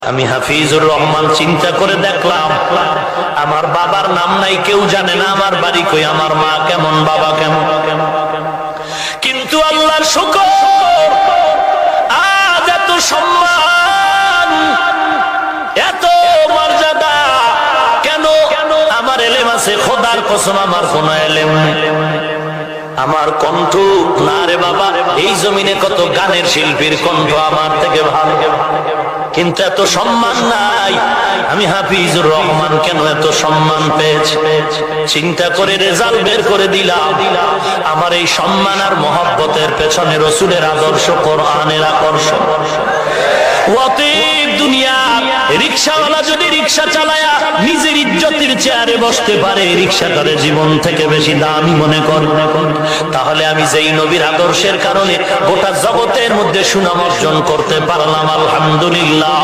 আমি হাফিজুর রহমান চিন্তা করে দেখলাম আমার বাবার নাম নাই, কেউ জানে না আমার বাড়ি কই, আমার মা কেমন, বাবা কেমন। কিন্তু আল্লাহর শুকর, আজ এত সম্মান, এত মর্যাদা কেন? আমার এলেম আছে, খোদার কসম আমার কোন এলেম নেই। আমার কণ্ঠ না রে বাবা, এই জমিনে কত গানের শিল্পীর কণ্ঠ আমার থেকে ভালো, কিন্তু এত সম্মান নাই। আমি হাফিজুর রহমান কেন এত সম্মান পেয়েছি? চিন্তা করে রেজাল্ট বের করে দিলাম। আমার এই সম্মান আর মহব্বতের পেছনে রসুলের আদর্শ, কোরআনের আকর্ষণ। দুনিয়া রিকশাওয়ালা যদি রিকশা চালায়া নিজের ইজ্জতের চেয়ারে বসতে পারে, রিকশাটারে জীবন থেকে বেশি দামি মনে করে, তাহলে আমি যেই নবীর আদর্শের কারণে গোটা জগতের মধ্যে সুনাম অর্জন করতে পারলাম, আলহামদুলিল্লাহ।